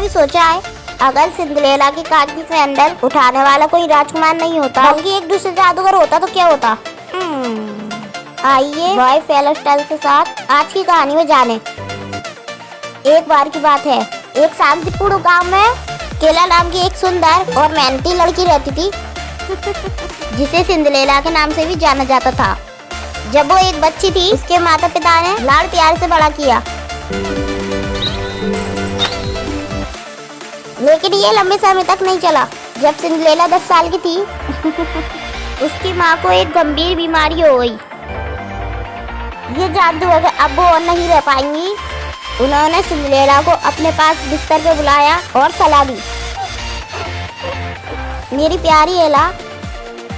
कभी सोचा है अगर सिंड्रेला की कार की सैंडल उठाने वाला कोई राजकुमार नहीं होता बल्कि एक दूसरे जादूगर होता तो क्या होता? आइए बॉय फेलो स्टाइल के साथ आज की कहानी में जाने। एक बार की बात है, एक शांतिपूर्ण गांव में केला नाम की एक सुंदर और मेहनती लड़की रहती थी जिसे सिंड्रेला के नाम से भी जाना जाता था। जब वो एक बच्ची थी, उसके माता पिता ने लाड़ प्यार से बड़ा किया, लेकिन ये लंबे समय तक नहीं चला। जब सिंड्रेला 10 साल की थी उसकी माँ को एक गंभीर बीमारी हो गई। ये जानते हुए अब वो और नहीं रह पाएंगी, उन्होंने सिंड्रेला को अपने पास बिस्तर पे बुलाया और सलाह दी। मेरी प्यारी एला,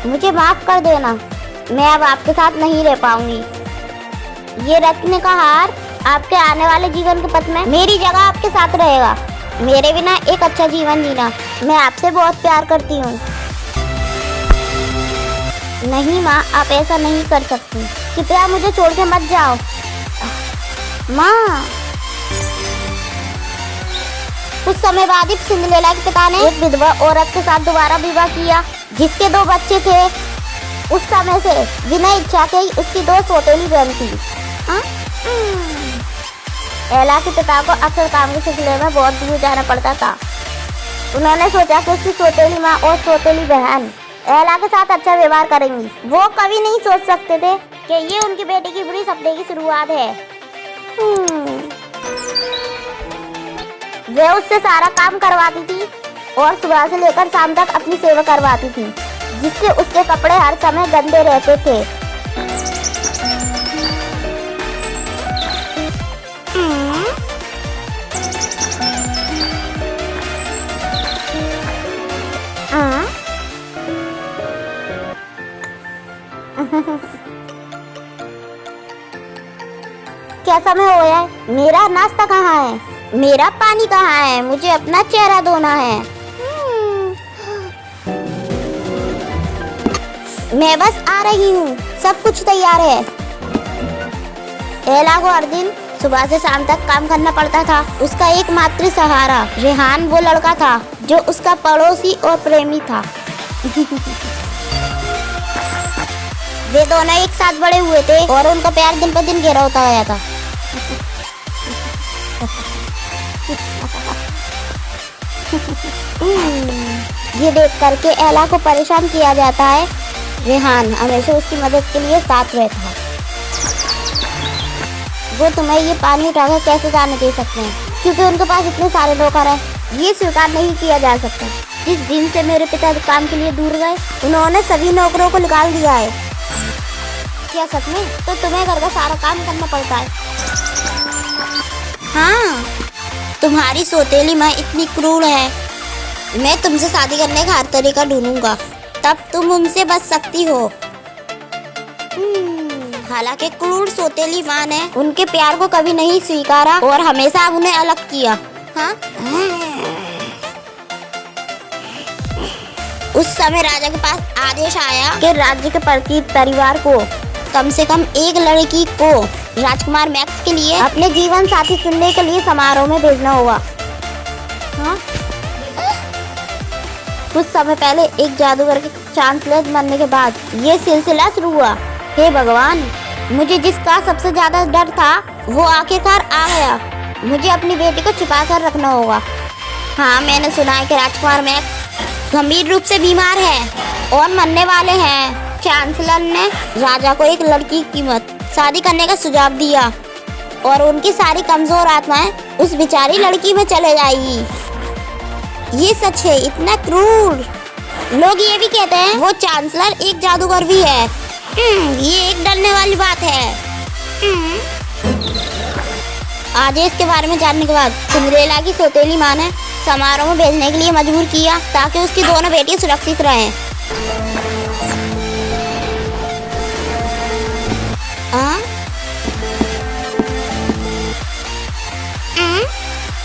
मुझे माफ कर देना, मैं अब आपके साथ नहीं रह पाऊंगी। ये रत्न का हार आपके आने वाले जीवन के पथ में मेरी जगह आपके साथ रहेगा। मेरे बिना एक अच्छा जीवन जीना, मैं आपसे बहुत प्यार करती हूँ। नहीं माँ, आप ऐसा नहीं कर सकती, कृपया मुझे छोड़ के मत जाओ। माँ। कुछ समय बाद ही सिंड्रेला के पिता ने एक विधवा औरत के साथ दोबारा विवाह किया जिसके 2 बच्चे थे। उस समय से बिना इच्छा के ही उसकी 2 सौतेली बहन थी। एला के पिता को अक्सर काम के सिलसिले में बहुत दूर जाना पड़ता था। उन्होंने सोचा कि उसकी सौतेली माँ और सौतेली बहन एला के साथ अच्छा व्यवहार करेंगी। वो कभी नहीं सोच सकते थे कि ये उनकी बेटी की बुरी सपने की शुरुआत है। वे उससे सारा काम करवाती थी और सुबह से लेकर शाम तक अपनी सेवा करवाती थी, जिससे उसके कपड़े हर समय गंदे रहते थे। क्या समय हो गया है? मेरा नाश्ता कहाँ है? मेरा पानी कहाँ है? मुझे अपना चेहरा धोना है। मैं बस आ रही हूँ, सब कुछ तैयार है। एला को हर दिन सुबह से शाम तक काम करना पड़ता था। उसका एकमात्र सहारा रेहान वो लड़का था जो उसका पड़ोसी और प्रेमी था। वे दोनों एक साथ बड़े हुए थे और उनका प्यार दिन पर दिन गहरा होता गया था। ये देख करके एला को परेशान किया जाता है। रेहान हमेशा उसकी मदद के लिए साथ रहता है। वो तुम्हें ये पानी उठाकर कैसे जाने दे सकते हैं, क्योंकि उनके पास इतने सारे नौकर हैं। ये स्वीकार नहीं किया जा सकता। जिस दिन से मेरे पिता काम के लिए दूर गए, उन्होंने सभी नौकरों को निकाल दिया है। क्या सच में? तो तुम्हें घर का सारा काम करना पड़ता है। हाँ, तुम्हारी सौतेली माँ इतनी क्रूर है। मैं तुमसे शादी करने का हर तरीका ढूंढूंगा, तब तुम उनसे बच सकती हो। हालांकि क्रूर सौतेली माँ ने उनके प्यार को कभी नहीं स्वीकारा और हमेशा उन्हें अलग किया। हाँ? उस समय राजा के पास आदेश आया कि राज्य के प्रत्येक परिवार को कम से कम एक लड़की को राजकुमार मैक्स के लिए अपने जीवन साथी चुनने के लिए समारोह में भेजना होगा। हाँ? कुछ समय पहले एक जादूगर के चांसलर बनने के बाद ये सिलसिला शुरू हुआ। हे भगवान, मुझे जिसका सबसे ज्यादा डर था वो आखिरकार आ गया। मुझे अपनी बेटी को छिपा कर रखना होगा। हाँ, मैंने सुना है कि राजकुमार मैक्स गंभीर रूप से बीमार है और मरने वाले हैं। चांसलर ने राजा को एक लड़की की शादी करने का सुझाव दिया और उनकी सारी कमजोर आत्माएं उस बेचारी लड़की में चले जाएगी। ये सच है, इतना क्रूर। लोग ये भी कहते हैं वो चांसलर एक जादूगर भी है। ये एक डरने वाली बात है। आज इसके बारे में जानने के बाद सिंड्रेला की सौतेली माँ ने समारोह में भेजने के लिए मजबूर किया ताकि उसकी दोनों बेटियां सुरक्षित रहें।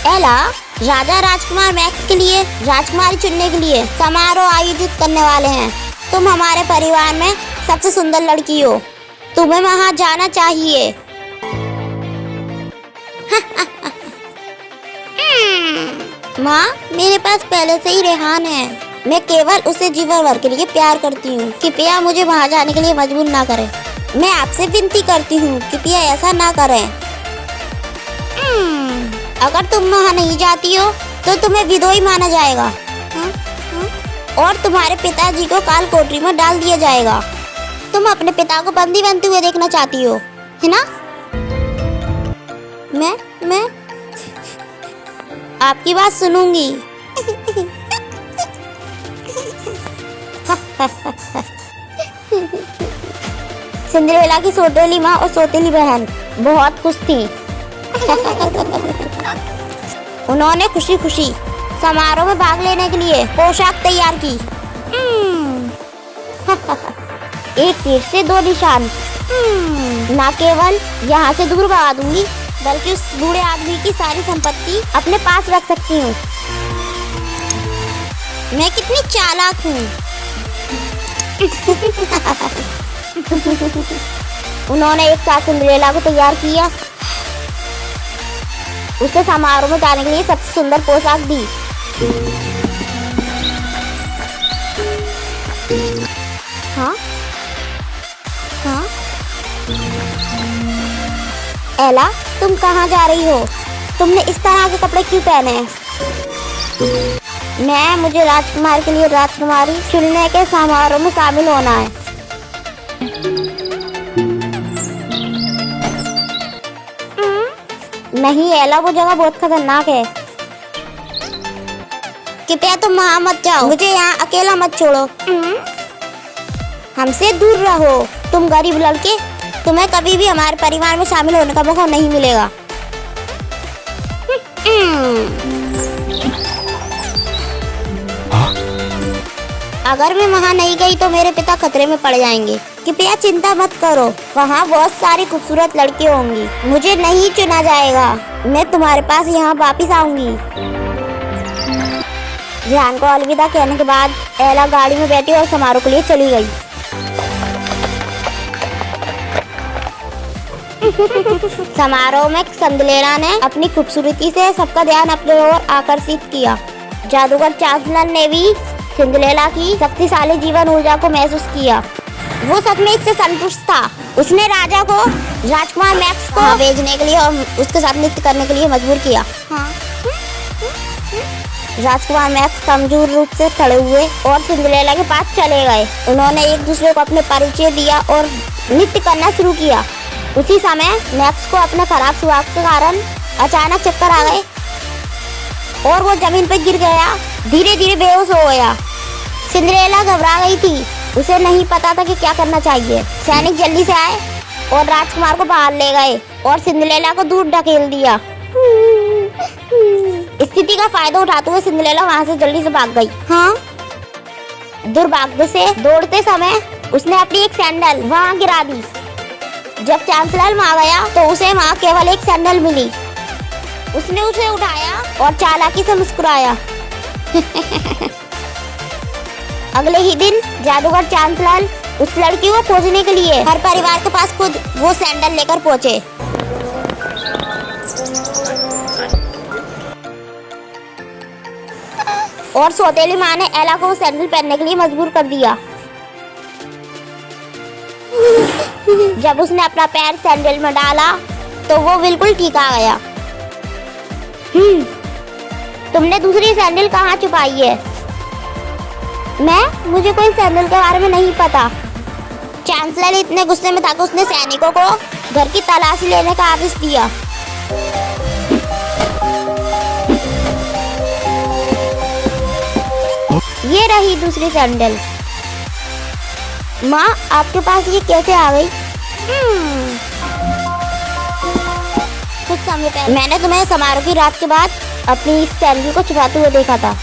एला, राजा राजकुमार मैक्स के लिए राजकुमारी चुनने के लिए समारोह आयोजित करने वाले हैं। तुम हमारे परिवार में सबसे सुंदर लड़की हो, तुम्हें वहां जाना चाहिए। माँ, मेरे पास पहले से ही रेहान है। मैं केवल उसे जीवन भर के लिए प्यार करती हूँ। कृपया मुझे वहाँ जाने के लिए मजबूर ना करें। मैं आपसे विनती करती हूँ, कृपया ऐसा ना करें। अगर तुम वहाँ नहीं जाती हो तो तुम्हें विधोई माना जाएगा और तुम्हारे पिताजी को काल कोठरी में डाल दिया जाएगा। तुम अपने पिता को बंदी बनते हुए देखना चाहती हो, है ना? मैं आपकी बात सुनूंगी। सिंड्रेला की सौतेली माँ और सौतेली बहन बहुत खुश थी। उन्होंने खुशी खुशी समारोह में भाग लेने के लिए पोशाक तैयार की। एक तीर से दो निशान। न केवल यहाँ से दूर भगा दूंगी, बल्कि उस बूढ़े आदमी की सारी संपत्ति अपने पास रख सकती हूँ। मैं कितनी चालाक हूँ। उन्होंने एक साथ सिंड्रेला को तैयार किया। उसे समारोह में जाने के लिए सबसे सुंदर पोशाक दी। हाँ? एला, तुम कहाँ जा रही हो? तुमने इस तरह के कपड़े क्यों पहने हैं? मुझे राजकुमार के लिए राजकुमारी चुनने के समारोह में शामिल होना है। नहीं एला, वो जगह बहुत खतरनाक है। कृपया तुम वहाँ मत जाओ। मुझे यहाँ अकेला मत छोड़ो। हमसे दूर रहो। तुम गरीब लड़के, तुम्हें कभी भी हमारे परिवार में शामिल होने का मौका नहीं मिलेगा। अगर मैं वहाँ नहीं गई तो मेरे पिता खतरे में पड़ जाएंगे। कृपया चिंता मत करो, वहाँ बहुत सारी खूबसूरत लड़कियाँ होंगी। मुझे नहीं चुना जाएगा। मैं तुम्हारे पास यहाँ वापिस आऊंगी। ध्यान को अलविदा कहने के बाद एला गाड़ी में बैठी और समारोह के लिए चली गई। समारोह में सिंड्रेला ने अपनी खूबसूरती से सबका ध्यान अपने ओर आकर्षित किया। जादूगर चांसलर ने भी सिंड्रेला की शक्तिशाली जीवन ऊर्जा को महसूस किया। वो सच में इससे संतुष्ट था। उसने राजा को राजकुमार मैक्स को भेजने के लिए और उसके साथ नृत्य करने के लिए मजबूर किया। राजकुमार मैक्स कमजोर रूप से खड़े हुए और सिंड्रेला के पास चले गए। उन्होंने एक दूसरे को अपने परिचय दिया और नृत्य करना शुरू किया। उसी समय मैक्स को अपने खराब स्वाद के कारण अचानक चक्कर आ गए और वो जमीन पर गिर गया। धीरे धीरे बेहोश हो गया। सिंड्रेला घबरा गई थी। उसे नहीं पता था कि क्या करना चाहिए। सैनिक जल्दी से आए और राजकुमार को बाहर ले गए और सिंड्रेला को दूर ढकेल दिया। स्थिति का फायदा उठाते हुए सिंड्रेला वहाँ से जल्दी से भाग गई। दुर्भाग्य से दौड़ते समय उसने अपनी एक सैंडल वहाँ गिरा दी। जब चांसलर वहाँ गया तो उसे वहाँ केवल एक सैंडल मिली। उसने उसे उठाया और चालाकी से मुस्कुराया। अगले ही दिन जादूगर चांसलर उस लड़की को खोजने के लिए हर परिवार के पास खुद वो सैंडल लेकर पहुंचे। और सौतेली माँ ने एला को सैंडल पहनने के लिए मजबूर कर दिया। जब उसने अपना पैर सैंडल में डाला तो वो बिल्कुल ठीक आ गया। तुमने दूसरी सैंडल कहाँ छुपाई है? मुझे कोई सैंडल के बारे में नहीं पता। चांसलर इतने गुस्से में था कि उसने सैनिकों को घर की तलाशी लेने का आदेश दिया। ये रही दूसरी सैंडल। माँ, आपके पास ये कैसे आ गई? कुछ समय पहले मैंने तुम्हें समारोह की रात के बाद अपनी इस सैंडल को छुपाते हुए देखा था।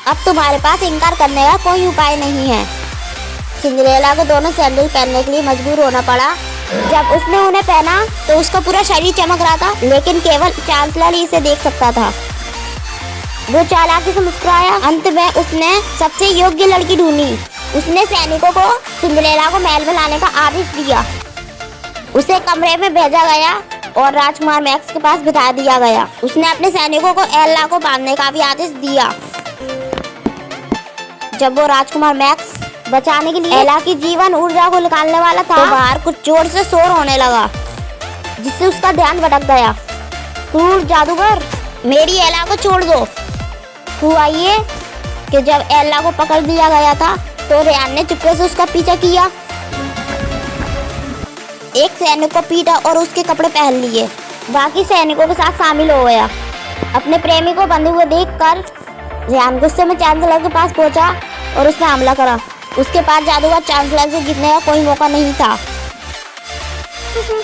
अब तुम्हारे पास इनकार करने का कोई उपाय नहीं है। सिंड्रेला को दोनों सैंडल पहनने के लिए मजबूर होना पड़ा। जब उसने उन्हें पहना तो उसका पूरा शरीर चमक रहा था, लेकिन केवल चांसलर ही इसे देख सकता था। वो चालाकी से मुस्कुराया। अंत में उसने सबसे योग्य लड़की ढूंढी। उसने सैनिकों को सिंड्रेला को महल में लाने का आदेश दिया। उसे कमरे में भेजा गया और राजकुमार मैक्स के पास बिठा दिया गया। उसने अपने सैनिकों को एल्ला को बांधने का भी आदेश दिया। जब वो राजकुमार मैक्स बचाने के लिए एला की जीवन ऊर्जा को निकालने वाला था, तो बाहर कुछ जोर से शोर होने लगा, जिससे उसका ध्यान भटक गया। क्रूर जादूगर, मेरी एला को छोड़ दो। हुआ ये कि जब एला को पकड़ लिया गया था तो रेयान ने चुपके से उसका पीछा किया। एक सैनिक को पीटा और उसके कपड़े पहन लिए। बाकी सैनिकों के साथ शामिल हो गया। अपने प्रेमी को बंधे हुए देखकर रेयान गुस्से में चांसलर के पास पहुंचा और उसने हमला करा। उसके पास जादूगर चांसलर से जीतने का कोई मौका नहीं था।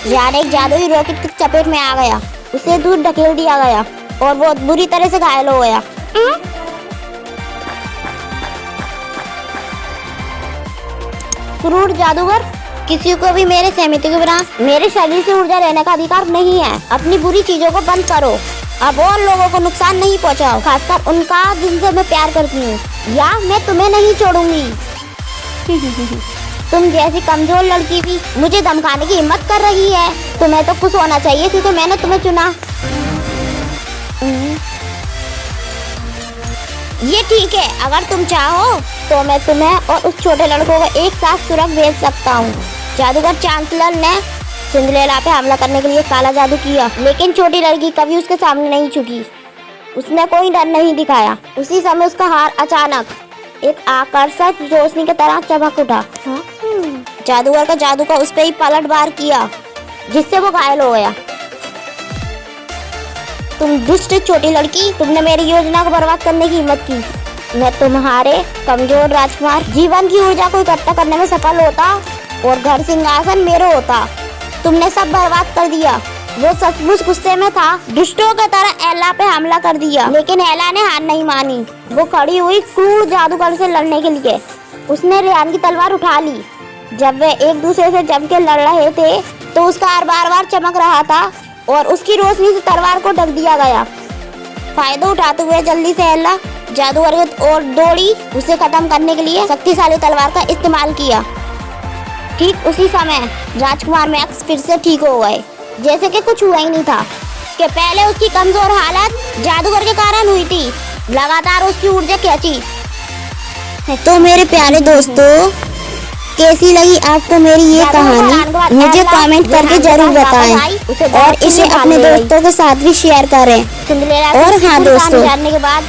रेयान एक जादुई रॉकेट की चपेट में आ गया। उसे दूर ढकेल दिया गया और वो बुरी तरह से घायल हो गया। क्रूर जादूगर, किसी को भी मेरे सहमति के बिना मेरे शरीर से ऊर्जा लेने का अधिकार नहीं है। अपनी बुरी चीजों को बंद करो। अब और लोगों को नुकसान नहीं पहुंचाओ, खासकर उनका जिनसे मैं प्यार करती हूँ, या मैं तुम्हें नहीं छोड़ूंगी। तुम जैसी कमजोर लड़की भी मुझे धमकाने की हिम्मत कर रही है। तुम्हें तो खुश होना चाहिए क्योंकि मैंने तुम्हें चुना। ये ठीक है, अगर तुम चाहो तो मैं तुम्हें और उस छोटे लड़कों को एक साथ सुरंग भेज सकता हूँ। जादूगर चांसलर ने सिंड्रेला पे हमला करने के लिए काला जादू किया, लेकिन छोटी लड़की कभी उसके सामने नहीं झुकी। उसने कोई डर नहीं दिखाया। उसी समय उसका हार अचानक एक आकर्षक रोशनी की तरह चमक उठा। जादूगर का जादू का उस पर ही पलटवार किया, जिससे वो घायल हो गया। तुम दुष्ट छोटी लड़की, तुमने मेरी योजना को बर्बाद करने की हिम्मत की। मैं तुम्हारे कमजोर राजकुमार जीवन की ऊर्जा को इकट्ठा करने में सफल होता और घर सिंहासन मेरे होता। तुमने सब बर्बाद कर दिया। वो सचमुच गुस्से में था। दुष्टों की तरह एला पे हमला कर दिया, लेकिन एला ने हार नहीं मानी। वो खड़ी हुई क्रूर जादूगर से लड़ने के लिए। उसने रेयान की तलवार उठा ली। जब वे एक दूसरे से जम के लड़ रहे थे तो उसका हार बार-बार चमक रहा था और उसकी रोशनी से तलवार को ढक दिया गया। फायदा उठाते हुए जल्दी से एला जादूगर और दौड़ी। उसे खत्म करने के लिए शक्तिशाली तलवार का इस्तेमाल किया। ठीक उसी समय राजकुमार मैक्स फिर से ठीक हो गए, जैसे कि कुछ हुआ ही नहीं था। कि पहले उसकी कमजोर हालत जादूगर के कारण हुई थी। लगातार उसकी ऊर्जा खींची। तो मेरे प्यारे दोस्तों, कैसी लगी आपको मेरी ये कहानी? मुझे कमेंट करके जरूर बताएं और इसे अपने दोस्तों के साथ भी शेयर करें। और हाँ दोस्तों,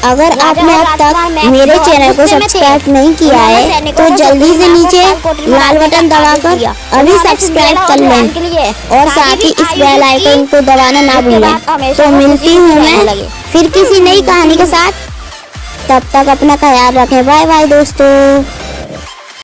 अगर आपने अब तक मेरे चैनल को सब्सक्राइब नहीं किया है तो जल्दी से नीचे लाल बटन दबाकर अभी सब्सक्राइब कर लें और साथ ही इस बेल आइकन को दबाना ना भूलें। तो मिलती हूँ मैं फिर किसी नई कहानी के साथ। तब तक अपना ख्याल रखें। बाय बाय दोस्तों।